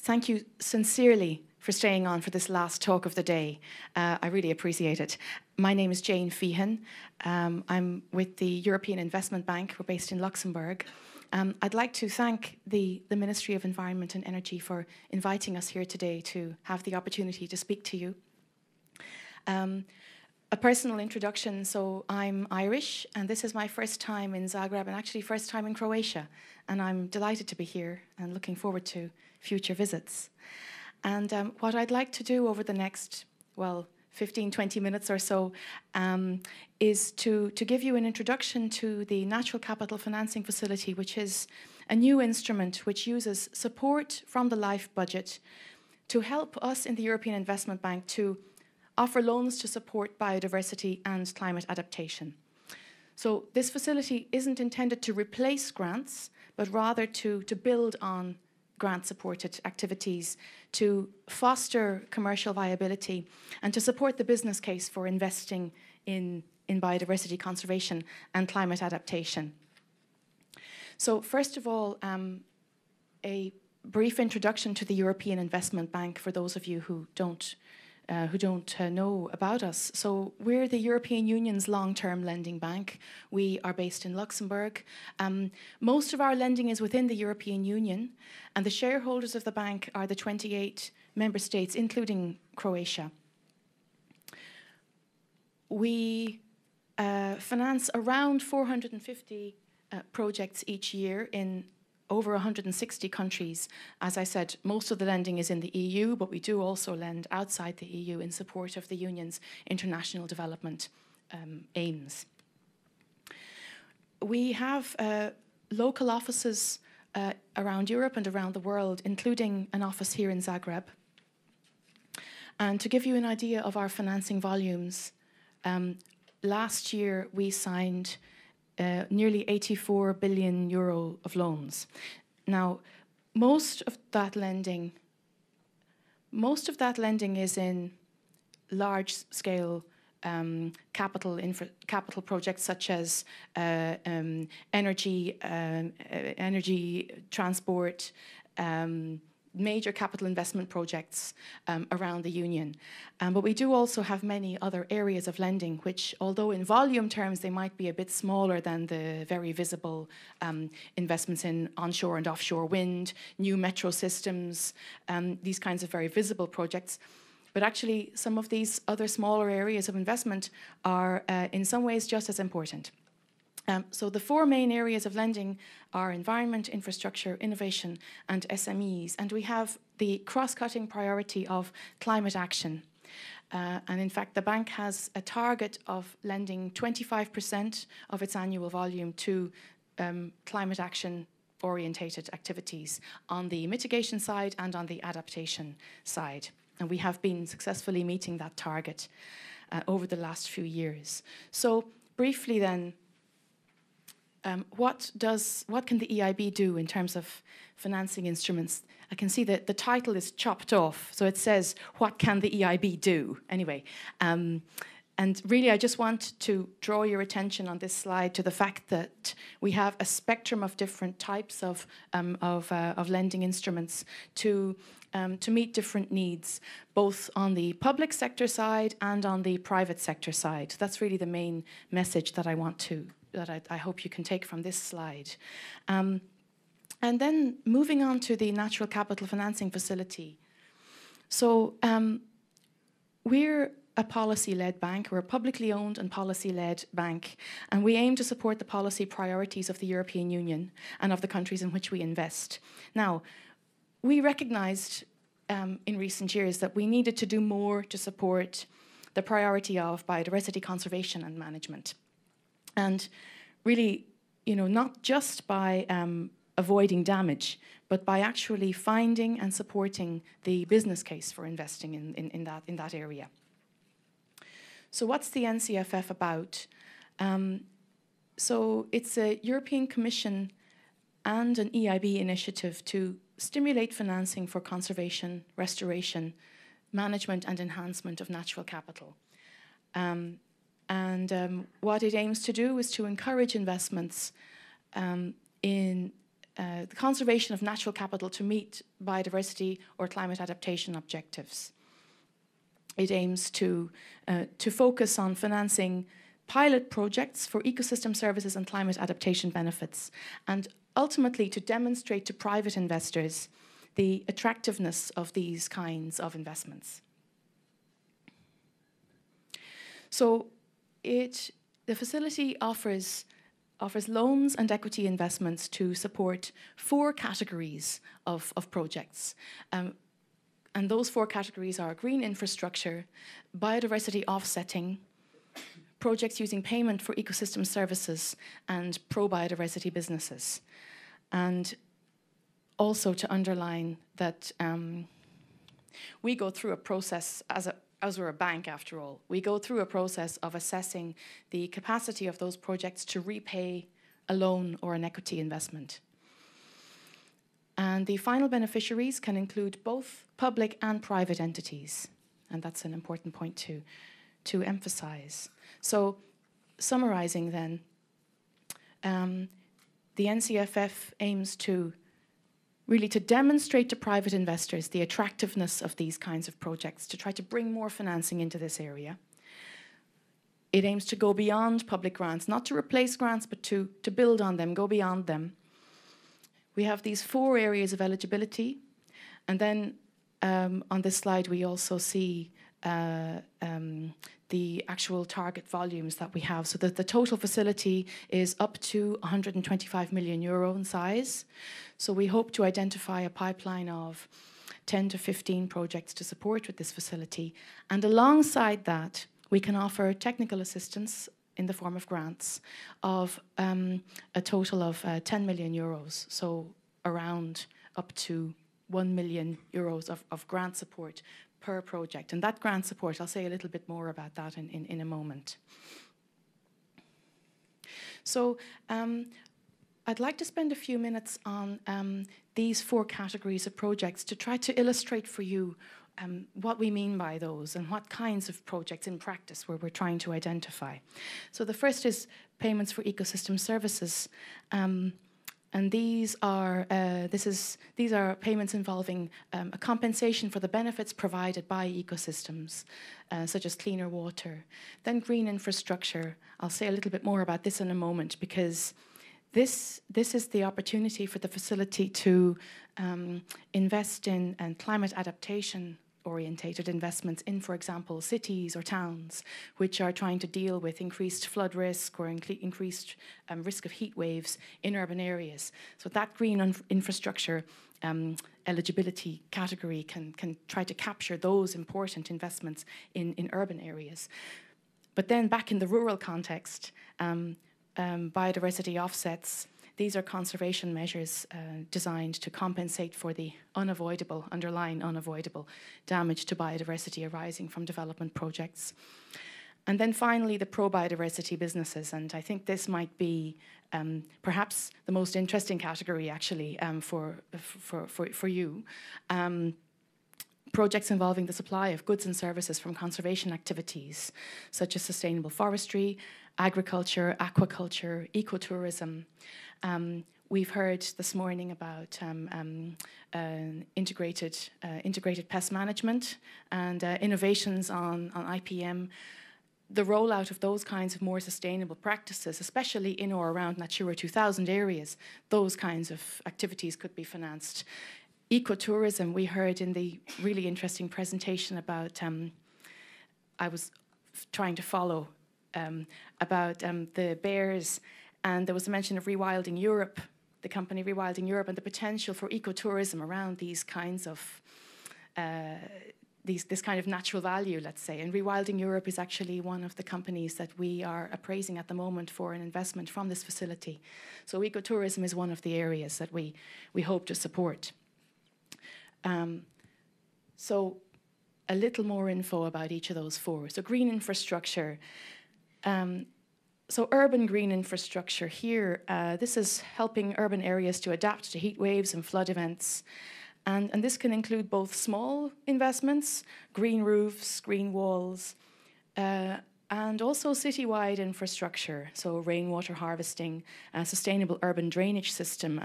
Thank you sincerely for staying on for this last talk of the day. I really appreciate it. My name is Jane Feehan. I'm with the European Investment Bank. We're based in Luxembourg. I'd like to thank the Ministry of Environment and Energy for inviting us here today to have the opportunity to speak to you. A personal introduction, so I'm Irish, and this is my first time in Zagreb, and actually first time in Croatia, and I'm delighted to be here and looking forward to future visits. And what I'd like to do over the next, 15, 20 minutes or so, is to give you an introduction to the Natural Capital Financing Facility, which is a new instrument which uses support from the LIFE budget to help us in the European Investment Bank to offer loans to support biodiversity and climate adaptation. So this facility isn't intended to replace grants, but rather to build on grant-supported activities, to foster commercial viability, and to support the business case for investing in biodiversity conservation and climate adaptation. So first of all, a brief introduction to the European Investment Bank for those of you who don't know about us. So we're the European Union's long-term lending bank. We are based in Luxembourg. Most of our lending is within the European Union, and the shareholders of the bank are the 28 member states, including Croatia. We finance around 450 projects each year in over 160 countries. As I said, most of the lending is in the EU, but we do also lend outside the EU in support of the Union's international development aims. We have local offices around Europe and around the world, including an office here in Zagreb. And to give you an idea of our financing volumes, last year we signed nearly 84 billion euro of loans. Now, most of that lending is in large-scale capital projects such as energy, transport, major capital investment projects around the Union. But we do also have many other areas of lending which, although in volume terms they might be a bit smaller than the very visible investments in onshore and offshore wind, new metro systems, these kinds of very visible projects. But actually some of these other smaller areas of investment are in some ways just as important. So the four main areas of lending are environment, infrastructure, innovation, and SMEs. And we have the cross-cutting priority of climate action. And in fact, the bank has a target of lending 25% of its annual volume to climate action-orientated activities on the mitigation side and on the adaptation side. And we have been successfully meeting that target over the last few years. So briefly then, what can the EIB do in terms of financing instruments? I can see that the title is chopped off, so it says, what can the EIB do? Anyway, and really I just want to draw your attention on this slide to the fact that we have a spectrum of different types of lending instruments to meet different needs, both on the public sector side and on the private sector side. That's really the main message that I hope you can take from this slide. And then moving on to the Natural Capital Financing Facility. So we're a policy-led bank. We're a publicly owned and policy-led bank, and we aim to support the policy priorities of the European Union and of the countries in which we invest. Now, we recognized in recent years that we needed to do more to support the priority of biodiversity conservation and management. And really, not just by avoiding damage, but by actually finding and supporting the business case for investing in that area. So what's the NCFF about? So it's a European Commission and an EIB initiative to stimulate financing for conservation, restoration, management and enhancement of natural capital. What it aims to do is to encourage investments in the conservation of natural capital to meet biodiversity or climate adaptation objectives. It aims to focus on financing pilot projects for ecosystem services and climate adaptation benefits, and ultimately to demonstrate to private investors the attractiveness of these kinds of investments. So the facility offers loans and equity investments to support 4 categories of projects. And those 4 categories are green infrastructure, biodiversity offsetting, projects using payment for ecosystem services, and pro-biodiversity businesses. And also to underline that we go through a process, as we're a bank after all, we go through a process of assessing the capacity of those projects to repay a loan or an equity investment. And the final beneficiaries can include both public and private entities. And that's an important point to emphasize. So, summarizing then, the NCFF aims to really to demonstrate to private investors the attractiveness of these kinds of projects, to try to bring more financing into this area. It aims to go beyond public grants, not to replace grants, but to build on them, go beyond them. We have these 4 areas of eligibility, and then on this slide we also see the actual target volumes that we have. So that the total facility is up to 125 million euro in size. So we hope to identify a pipeline of 10 to 15 projects to support with this facility. And alongside that, we can offer technical assistance in the form of grants of a total of 10 million euros. So around up to 1 million euros of grant support per project. And that grant support, I'll say a little bit more about that in a moment. So I'd like to spend a few minutes on these 4 categories of projects to try to illustrate for you what we mean by those and what kinds of projects in practice we're trying to identify. So the first is payments for ecosystem services. And these are payments involving a compensation for the benefits provided by ecosystems, such as cleaner water. Then green infrastructure. I'll say a little bit more about this in a moment, because this is the opportunity for the facility to invest in climate adaptation orientated investments in, for example, cities or towns which are trying to deal with increased flood risk or increased risk of heat waves in urban areas. So that green infrastructure eligibility category can try to capture those important investments in urban areas. But then back in the rural context, biodiversity offsets. These are conservation measures designed to compensate for the underlying unavoidable damage to biodiversity arising from development projects. And then finally, the pro-biodiversity businesses. And I think this might be perhaps the most interesting category, actually, for you. Projects involving the supply of goods and services from conservation activities, such as sustainable forestry, agriculture, aquaculture, ecotourism. We've heard this morning about integrated pest management and innovations on IPM. The rollout of those kinds of more sustainable practices, especially in or around Natura 2000 areas, those kinds of activities could be financed. Ecotourism, we heard in the really interesting presentation about, I was trying to follow, about the bears, and there was a mention of Rewilding Europe, the company Rewilding Europe, and the potential for ecotourism around these kinds of, this kind of natural value, let's say. And Rewilding Europe is actually one of the companies that we are appraising at the moment for an investment from this facility. So ecotourism is one of the areas that we hope to support. So a little more info about each of those 4. So green infrastructure. So urban green infrastructure here, this is helping urban areas to adapt to heat waves and flood events. And this can include both small investments, green roofs, green walls, and also citywide infrastructure, so rainwater harvesting, a sustainable urban drainage system,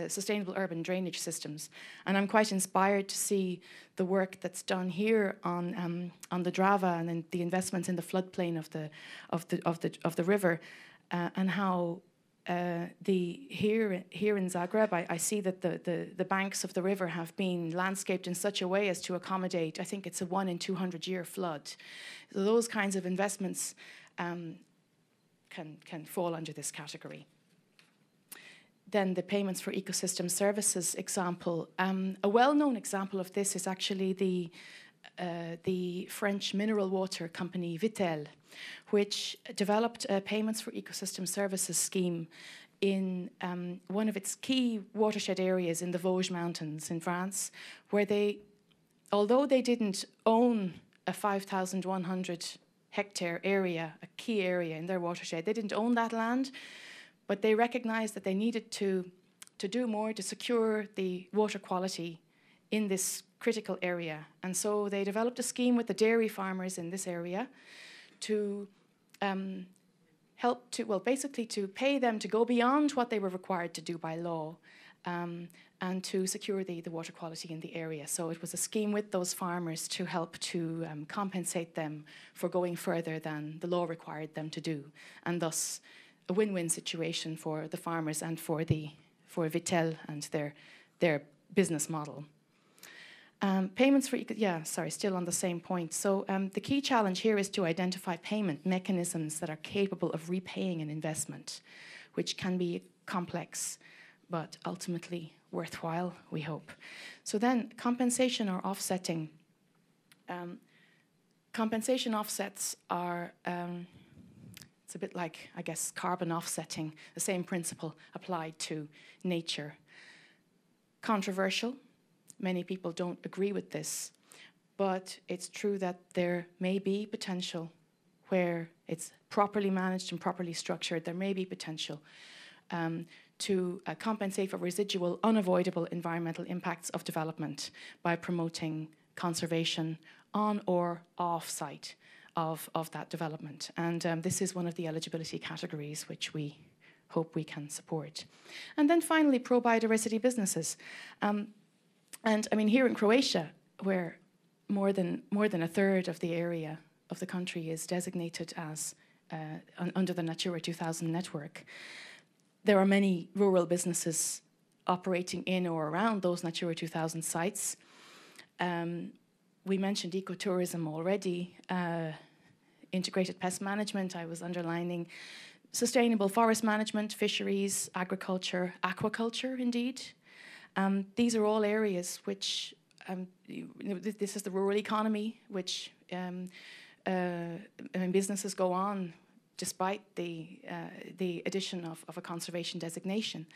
sustainable urban drainage systems. And I'm quite inspired to see the work that's done here on the Drava and then the investments in the floodplain of the river, and how here in Zagreb, I see that the banks of the river have been landscaped in such a way as to accommodate, I think it's a 1 in 200 year flood. So those kinds of investments can fall under this category. Then the payments for ecosystem services example. A well-known example of this is actually the French mineral water company Vitel, which developed a payments for ecosystem services scheme in one of its key watershed areas in the Vosges Mountains in France, where although they didn't own a 5,100 hectare area, a key area in their watershed, they didn't own that land, but they recognized that they needed to do more to secure the water quality in this critical area. And so they developed a scheme with the dairy farmers in this area to help to, well, basically to pay them to go beyond what they were required to do by law, and to secure the water quality in the area. So it was a scheme with those farmers to help to compensate them for going further than the law required them to do, and thus a win-win situation for the farmers and for Vitel and their business model. Payments for, still on the same point. So the key challenge here is to identify payment mechanisms that are capable of repaying an investment, which can be complex, but ultimately worthwhile, we hope. So then compensation or offsetting. Compensation offsets are, it's a bit like, I guess, carbon offsetting, the same principle applied to nature. Controversial. Many people don't agree with this, but it's true that there may be potential where it's properly managed and properly structured. There may be potential to compensate for residual, unavoidable environmental impacts of development by promoting conservation on or off-site of that development. And this is one of the eligibility categories which we hope we can support. And then finally, pro-biodiversity businesses. And I mean, here in Croatia, where more than a third of the area of the country is designated as under the Natura 2000 network, there are many rural businesses operating in or around those Natura 2000 sites. We mentioned ecotourism already, integrated pest management, I was underlining, sustainable forest management, fisheries, agriculture, aquaculture, indeed. These are all areas which, this is the rural economy, which businesses go on despite the addition of a conservation designation.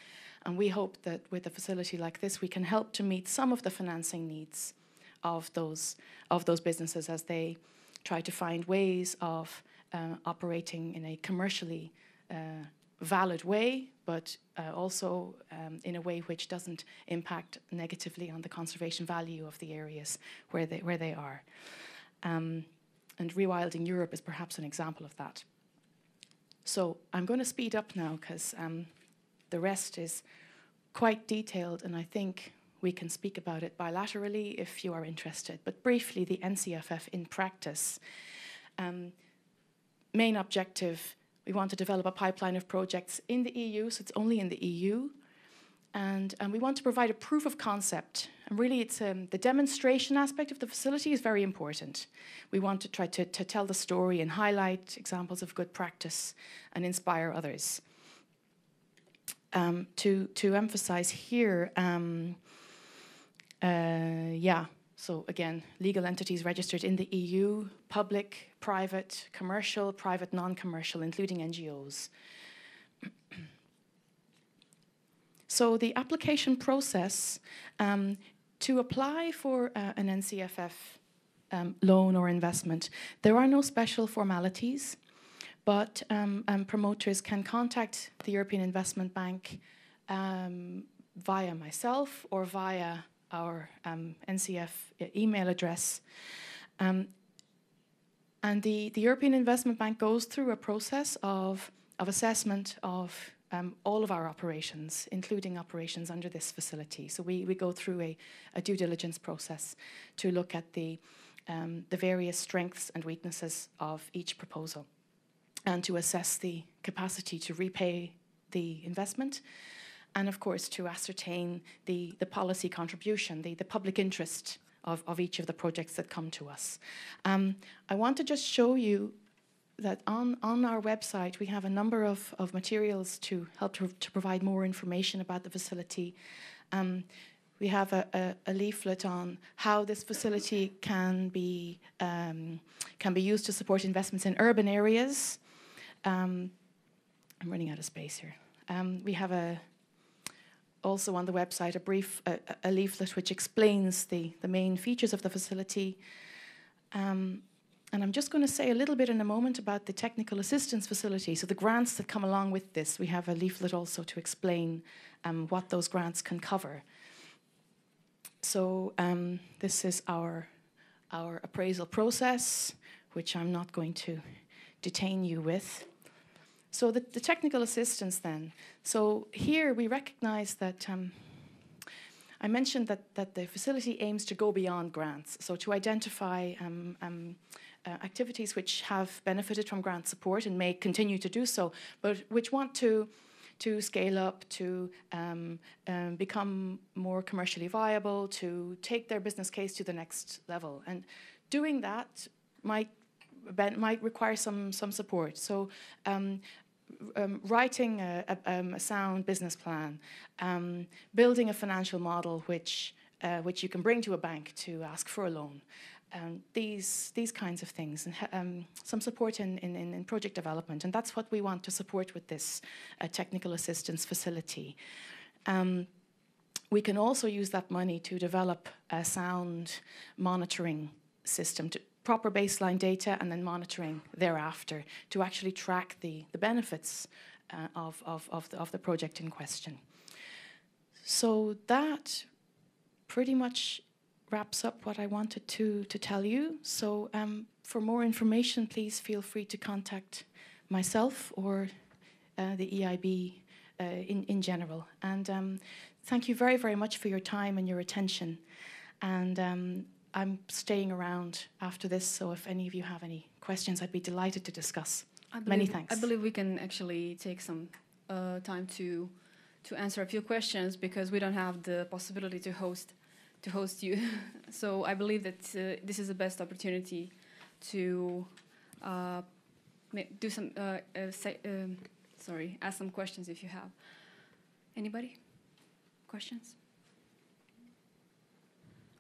And we hope that with a facility like this, we can help to meet some of the financing needs of those businesses as they try to find ways of operating in a commercially valid way, but also in a way which doesn't impact negatively on the conservation value of the areas where they are. And Rewilding Europe is perhaps an example of that. So I'm going to speed up now because the rest is quite detailed, and I think we can speak about it bilaterally if you are interested. But briefly, the NCFF in practice. Main objective, we want to develop a pipeline of projects in the EU, so it's only in the EU. And we want to provide a proof of concept. And really, it's the demonstration aspect of the facility is very important. We want to try to tell the story and highlight examples of good practice and inspire others. To emphasize here, so again, legal entities registered in the EU, public, private, commercial, private, non-commercial, including NGOs. So the application process to apply for an NCFF loan or investment, there are no special formalities, but promoters can contact the European Investment Bank via myself or via our NCF email address. And the European Investment Bank goes through a process of assessment of all of our operations, including operations under this facility. So we go through a due diligence process to look at the various strengths and weaknesses of each proposal, and to assess the capacity to repay the investment, and of course to ascertain the policy contribution, the public interest of each of the projects that come to us. I want to just show you that on our website we have a number of materials to help to provide more information about the facility. We have a leaflet on how this facility can be used to support investments in urban areas. I'm running out of space here. We have also on the website a leaflet which explains the main features of the facility. And I'm just going to say a little bit in a moment about the technical assistance facility, so the grants that come along with this. We have a leaflet also to explain what those grants can cover. So this is our appraisal process, which I'm not going to detain you with. So the technical assistance then. So here we recognize that I mentioned that the facility aims to go beyond grants, so to identify activities which have benefited from grant support and may continue to do so, but which want to scale up, to become more commercially viable, to take their business case to the next level. And doing that might require some support. So writing a sound business plan, building a financial model which you can bring to a bank to ask for a loan, these kinds of things, and some support in project development. And that's what we want to support with this technical assistance facility. We can also use that money to develop a sound monitoring system, proper baseline data and then monitoring thereafter to actually track the benefits of the project in question. So that pretty much wraps up what I wanted to tell you. So for more information, please feel free to contact myself or the EIB in general. And thank you very, very much for your time and your attention. And I'm staying around after this, so if any of you have any questions, I'd be delighted to discuss. Many thanks. I believe we can actually take some time to answer a few questions, because we don't have the possibility to host you. So I believe that this is the best opportunity to do some ask some questions if you have. Anybody? Questions?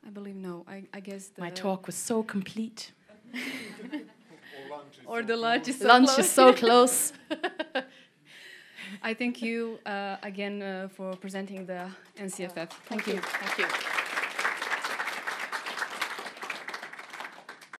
I believe no. I guess my talk was so complete. Or the lunch is so close. Lunch is so close. I thank you again for presenting the NCFF. Thank you. Thank you.